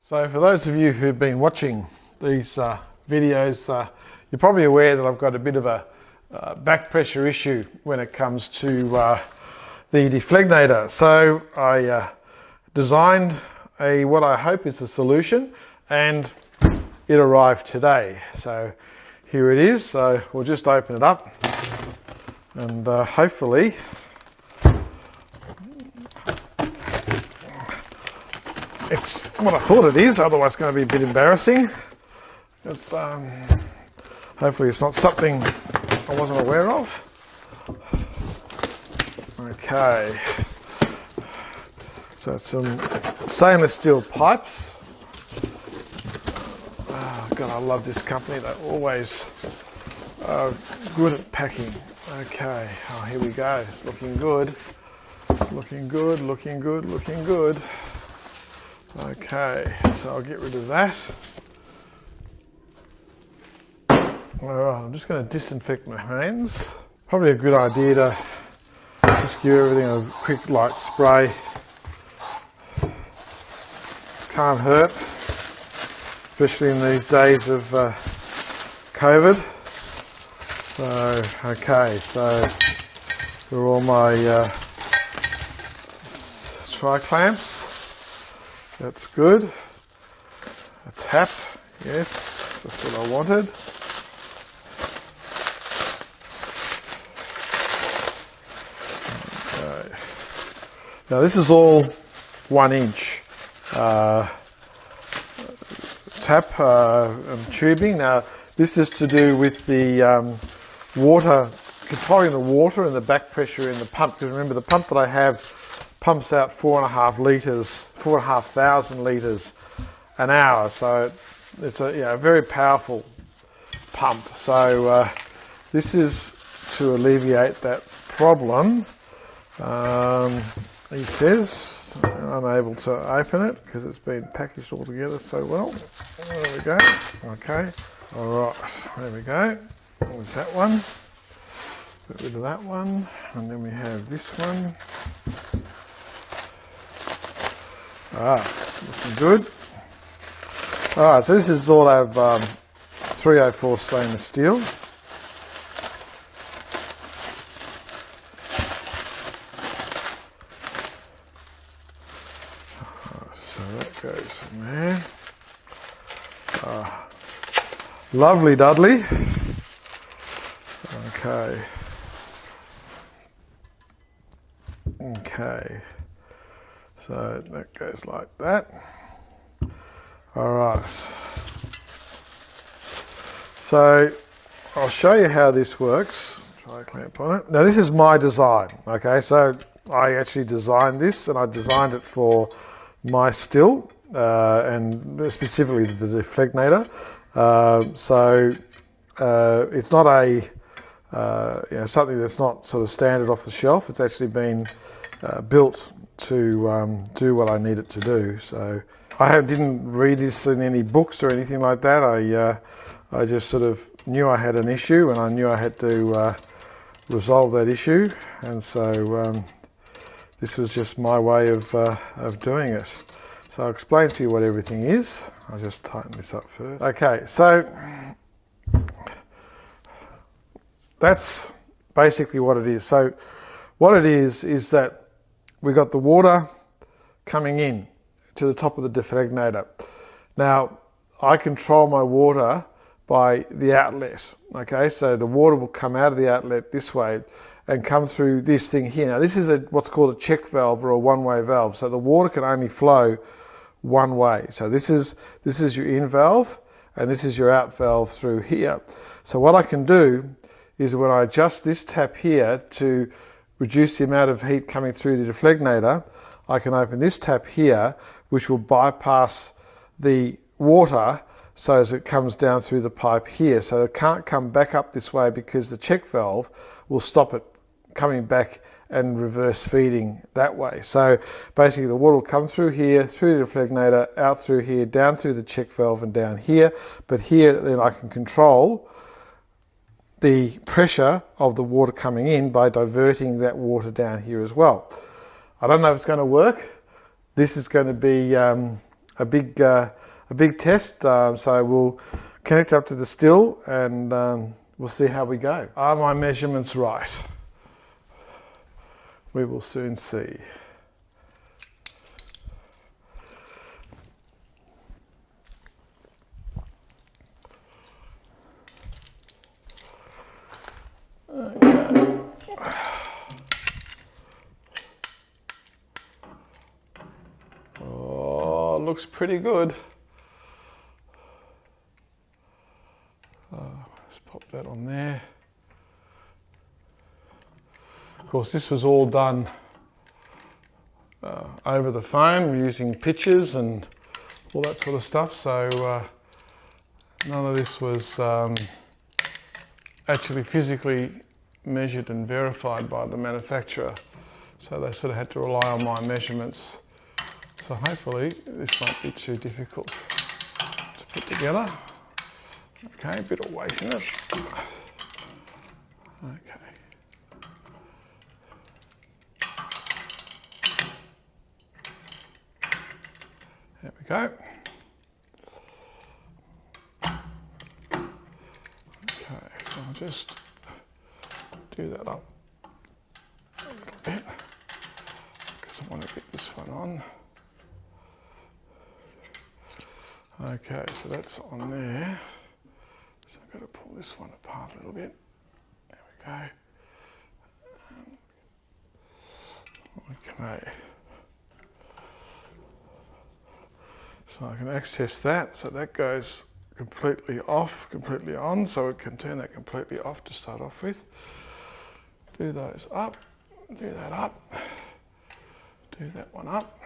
So for those of you who've been watching these videos, you're probably aware that I've got a bit of a back pressure issue when it comes to the Dephlegmator. So I designed what I hope is a solution, and it arrived today. So here it is. So we'll just open it up, and hopefully it's what I thought it is, otherwise it's going to be a bit embarrassing. It's, hopefully it's not something I wasn't aware of. Okay, so it's some stainless steel pipes. Oh God, I love this company. They're always good at packing. Okay, oh, here we go. It's looking good. Looking good, looking good, looking good. Okay, so I'll get rid of that. Alright, I'm just going to disinfect my hands. Probably a good idea to just give everything a quick light spray. Can't hurt, especially in these days of COVID. So, okay, so for all my tri-clamps. That's good. A tap, yes, that's what I wanted. Okay. Now this is all 1 inch tap and tubing. Now this is to do with the water, controlling the water and the back pressure in the pump. Because remember, the pump that I have pumps out 4,500 litres an hour, so it's a very powerful pump. So this is to alleviate that problem. He says unable to open it because it's been packaged all together so well. There we go. Okay, all right, there we go. There's that one. Get rid of that one, and then we have this one. Looking good. Alright, so this is all out of 304 stainless steel. So that goes in there. Lovely Dudley. Okay. Okay. So that goes like that. All right. So I'll show you how this works. Try to clamp on it. Now this is my design. Okay, so I actually designed this, and I designed it for my still, and specifically the Dephlegmator. It's not a something that's not sort of standard off the shelf. It's actually been built to do what I need it to do. So I didn't read this in any books or anything like that. I just sort of knew I had an issue, and I knew I had to resolve that issue, and so this was just my way of doing it. So I'll explain to you what everything is. I'll just tighten this up first. Okay, so that's basically what it is. So what it is that we got the water coming in to the top of the Dephlegmator. Now, I control my water by the outlet. Okay, so the water will come out of the outlet this way and come through this thing here. Now, this is what's called a check valve, or a one-way valve. So the water can only flow one way. So this is your in valve, and this is your out valve through here. So what I can do is, when I adjust this tap here to reduce the amount of heat coming through the Dephlegmator, I can open this tap here, which will bypass the water so as it comes down through the pipe here. So it can't come back up this way, because the check valve will stop it coming back and reverse feeding that way. So basically the water will come through here, through the Dephlegmator, out through here, down through the check valve and down here. But here then I can control the pressure of the water coming in by diverting that water down here as well. I don't know if it's going to work. This is going to be a big test. So we'll connect up to the still and we'll see how we go. Are my measurements right? We will soon see. Okay. Oh, looks pretty good. Let's pop that on there. Of course, this was all done over the phone using pictures and all that sort of stuff. So none of this was actually physically measured and verified by the manufacturer. So they sort of had to rely on my measurements. So hopefully this won't be too difficult to put together. Okay, a bit of weight in it. Okay. There we go. Okay, so I'll just do that up a little bit because I want to get this one on. Okay, so that's on there. So I've got to pull this one apart a little bit. There we go. Okay. So I can access that. So that goes completely off, completely on. So it can turn that completely off to start off with. Do those up. Do that up. Do that one up.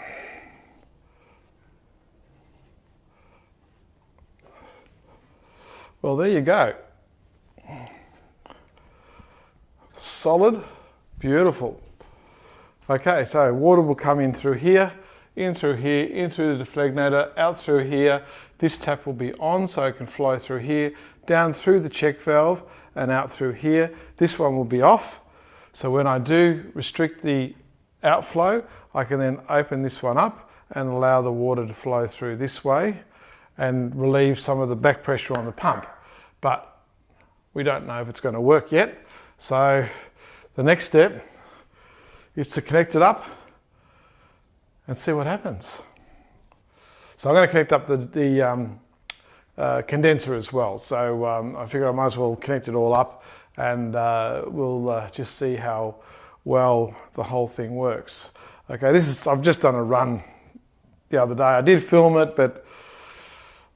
Well, there you go. Solid, beautiful. Okay, so water will come in through here, in through here, in through the dephlegmator, out through here. This tap will be on so it can flow through here, down through the check valve and out through here. This one will be off. So when I do restrict the outflow, I can then open this one up and allow the water to flow through this way and relieve some of the back pressure on the pump. But we don't know if it's going to work yet. So the next step is to connect it up and see what happens. So I'm going to connect up the condenser as well. So I figure I might as well connect it all up and we'll just see how well the whole thing works. Okay, I've just done a run the other day. I did film it, but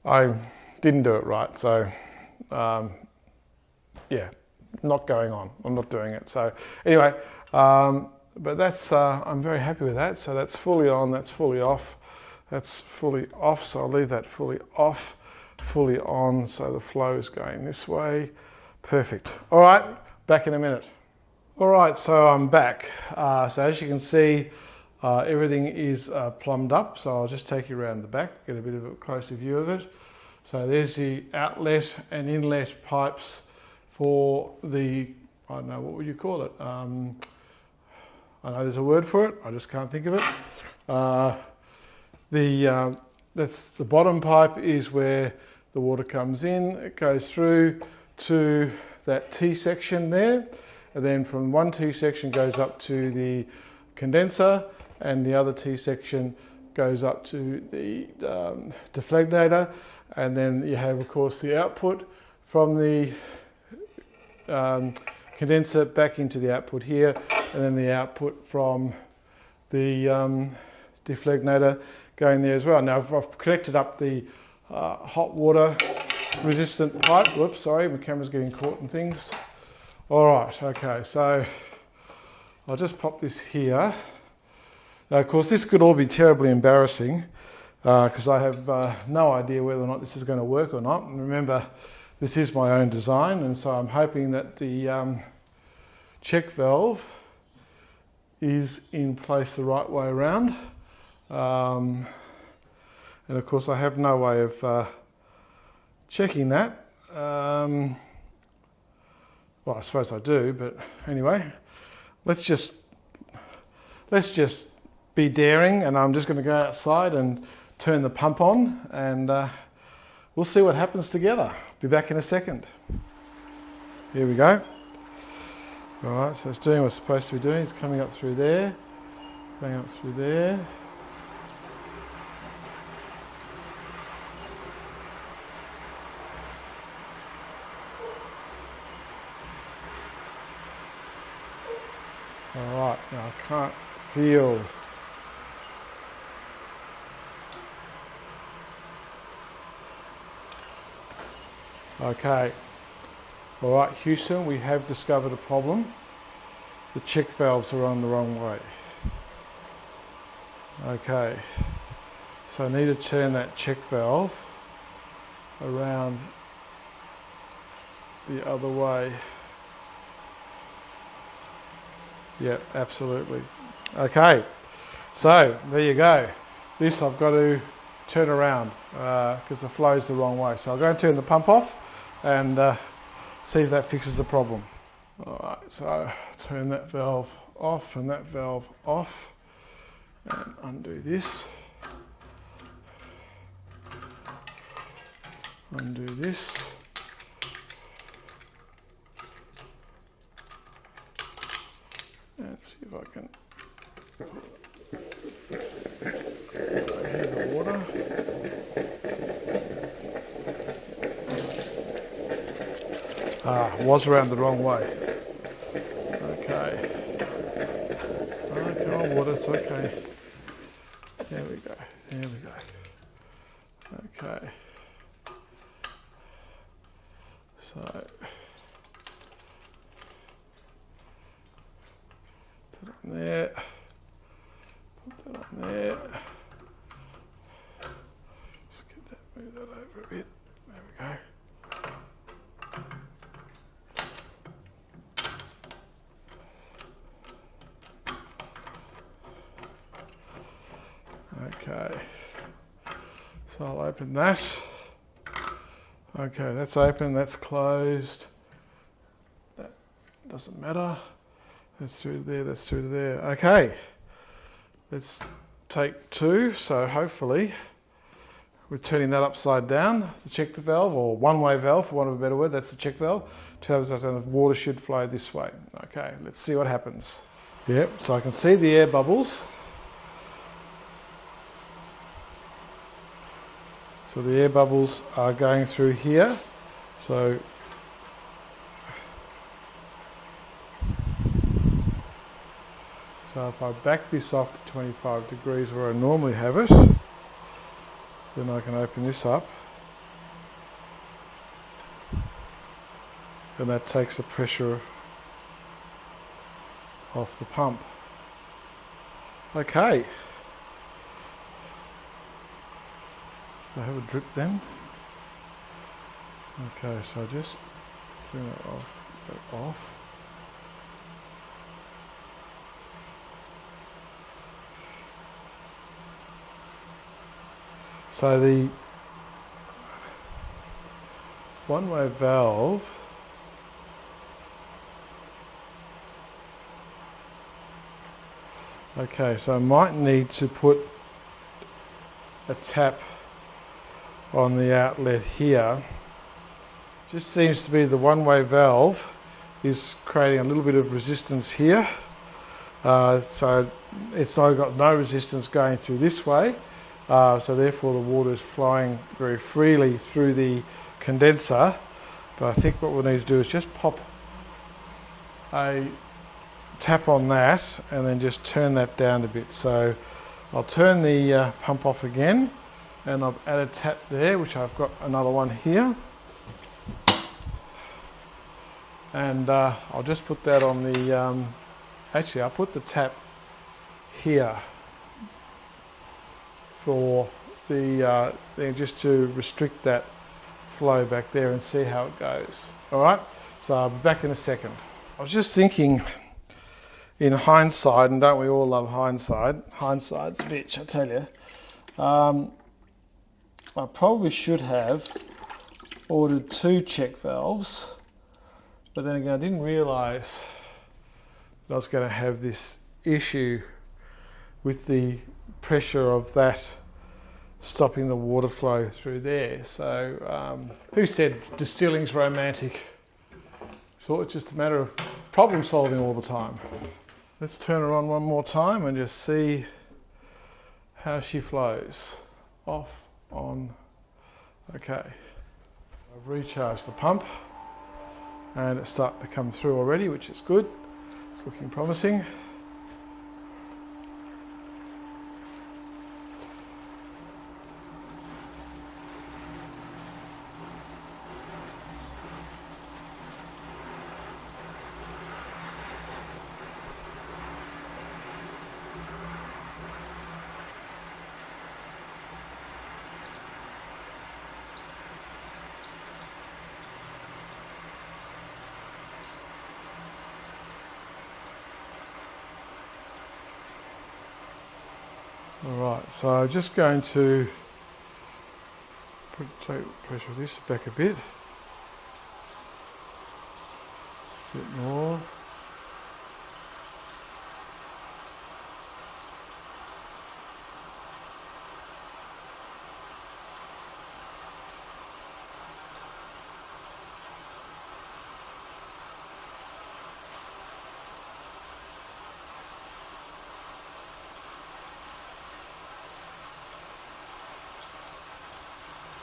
I didn't do it right. So yeah, not going on. I'm not doing it. So anyway, but that's I'm very happy with that. So that's fully on, that's fully off, that's fully off. So I'll leave that fully off, fully on. So the flow is going this way. Perfect. All right, back in a minute. All right, so I'm back. So as you can see, everything is plumbed up. So I'll just take you around the back, get a bit of a closer view of it. So there's the outlet and inlet pipes for the, I don't know, what would you call it? I know there's a word for it, I just can't think of it. That's the bottom pipe is where the water comes in. It goes through to that T section there. And then from one T section goes up to the condenser and the other T section goes up to the dephlegmator. And then you have, of course, the output from the condenser back into the output here, and then the output from the dephlegmator going there as well. Now, I've connected up the hot water resistant pipe. Whoops, sorry, my camera's getting caught in things. All right, okay, so I'll just pop this here. Now, of course, this could all be terribly embarrassing, because I have no idea whether or not this is going to work or not. And remember, this is my own design, and so I'm hoping that the check valve is in place the right way around. And of course, I have no way of checking that. Well, I suppose I do, but anyway, let's just be daring, and I'm just going to go outside and turn the pump on, and we'll see what happens together. Be back in a second. Here we go. All right, so it's doing what it's supposed to be doing. It's coming up through there, going up through there. All right, now I can't feel. Okay. All right, Houston, we have discovered a problem. The check valves are on the wrong way. Okay, so I need to turn that check valve around the other way. Yep, absolutely. Okay, so there you go. This I've got to turn around because the flow's the wrong way. So I'll go and turn the pump off and see if that fixes the problem. All right, so turn that valve off and that valve off, and undo this. Undo this. And see if I can heat the water. Was around the wrong way. Okay. Okay, oh, water, it's okay. There we go. There we go. Okay. So put it on there. Put that on there. Just get that, move that over a bit. There we go. Okay, so I'll open that. Okay, that's open, that's closed. That doesn't matter. That's through to there, that's through to there. Okay, let's take two. So hopefully we're turning that upside down, the check valve, or one-way valve for want of a better word, that's the check valve. Turn it upside down, the water should flow this way. Okay, let's see what happens. Yep, so I can see the air bubbles. So the air bubbles are going through here. So if I back this off to 25 degrees where I normally have it, then I can open this up. And that takes the pressure off the pump. Okay. I have a drip then. Okay, so just turn that off. So the one-way valve okay, so I might need to put a tap on the outlet here. Just seems to be the one-way valve is creating a little bit of resistance here. So it's now got no resistance going through this way. So therefore the water is flowing very freely through the condenser. But I think what we'll need to do is just pop a tap on that and then just turn that down a bit. So I'll turn the pump off again. And I've added a tap there, which I've got another one here. And I'll just put that on the, actually I'll put the tap here for the, just to restrict that flow back there and see how it goes. All right, so I'll be back in a second. I was just thinking in hindsight, and don't we all love hindsight? Hindsight's a bitch, I tell you. I probably should have ordered 2 check valves, but then again I didn't realise that I was going to have this issue with the pressure of that stopping the water flow through there. So who said distilling's romantic? So it's just a matter of problem solving all the time. Let's turn her on one more time and just see how she flows. Off, on, okay. I've recharged the pump and it's starting to come through already, which is good. It's looking promising. Alright, so I'm just going to take the pressure of this back a bit more.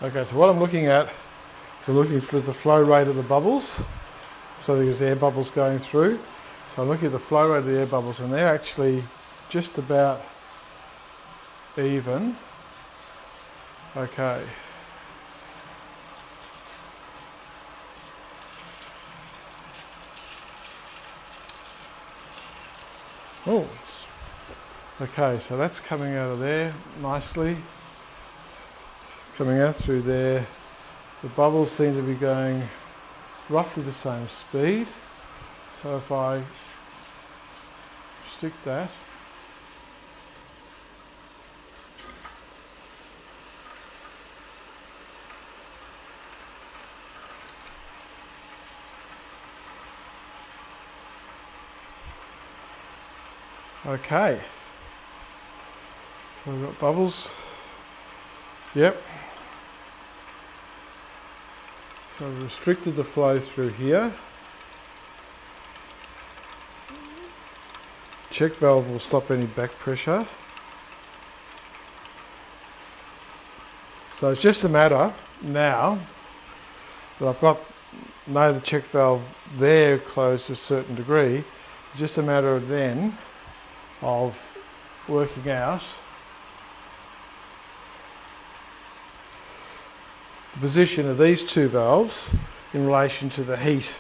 Okay, so what I'm looking at, we're looking for the flow rate of the bubbles. So there's air bubbles going through. So I'm looking at the flow rate of the air bubbles and they're actually just about even. Okay. Oh, okay, so that's coming out of there nicely. Coming out through there, the bubbles seem to be going roughly the same speed. So if I stick that, okay. So we've got bubbles. Yep. So I've restricted the flow through here. Check valve will stop any back pressure. So it's just a matter now that I've got the check valve there closed to a certain degree. It's just a matter of then of working out the position of these two valves in relation to the heat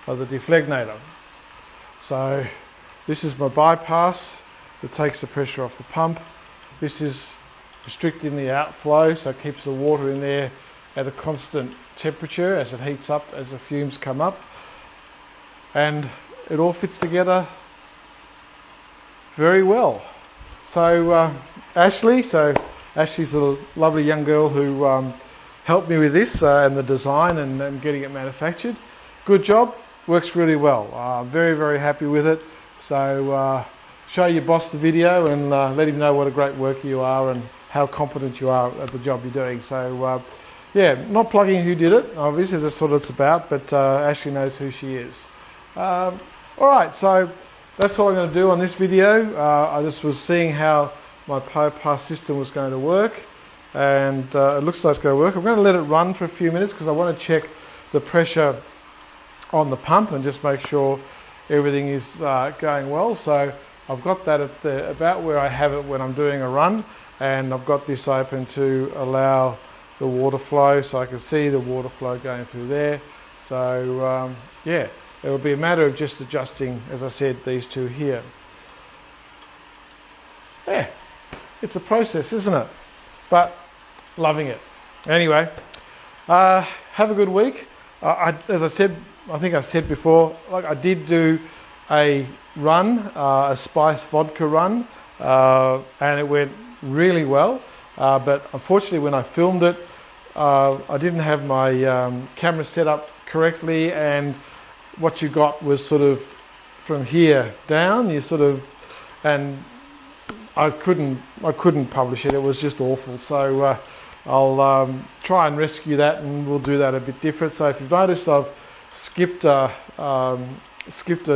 of the dephlegmator. So this is my bypass that takes the pressure off the pump. This is restricting the outflow, so it keeps the water in there at a constant temperature as it heats up, as the fumes come up. And it all fits together very well. So Ashley's the lovely young girl who helped me with this and the design and getting it manufactured. Good job, works really well. Very, very happy with it. So show your boss the video and let him know what a great worker you are and how competent you are at the job you're doing. So yeah, not plugging who did it, obviously that's what it's about, but Ashley knows who she is. Alright, so that's what I'm going to do on this video. I just was seeing how my bypass system was going to work. And it looks like it's going to work. I'm going to let it run for a few minutes because I want to check the pressure on the pump and just make sure everything is going well. So I've got that at about where I have it when I'm doing a run, and I've got this open to allow the water flow, so I can see the water flow going through there. So yeah, it'll be a matter of just adjusting, as I said, these two here. Yeah, it's a process, isn't it? But loving it. Anyway, have a good week. As I said, I think I said before, like I did do a run, a spice vodka run, and it went really well. But unfortunately, when I filmed it, I didn't have my camera set up correctly, and what you got was sort of from here down. You sort of, and I couldn't publish it. It was just awful. So I'll try and rescue that, and we'll do that a bit different. So if you've noticed I've skipped a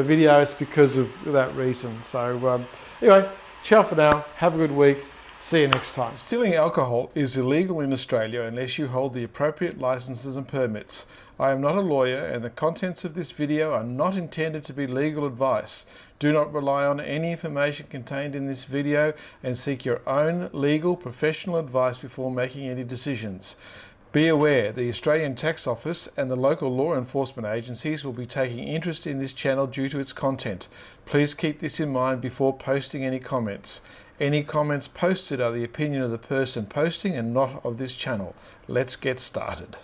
video, it's because of that reason. So anyway, ciao for now. Have a good week. See you next time. Distilling alcohol is illegal in Australia unless you hold the appropriate licenses and permits. I am not a lawyer, and the contents of this video are not intended to be legal advice. Do not rely on any information contained in this video, and seek your own legal professional advice before making any decisions. Be aware, the Australian Tax Office and the local law enforcement agencies will be taking interest in this channel due to its content. Please keep this in mind before posting any comments. Any comments posted are the opinion of the person posting and not of this channel. Let's get started.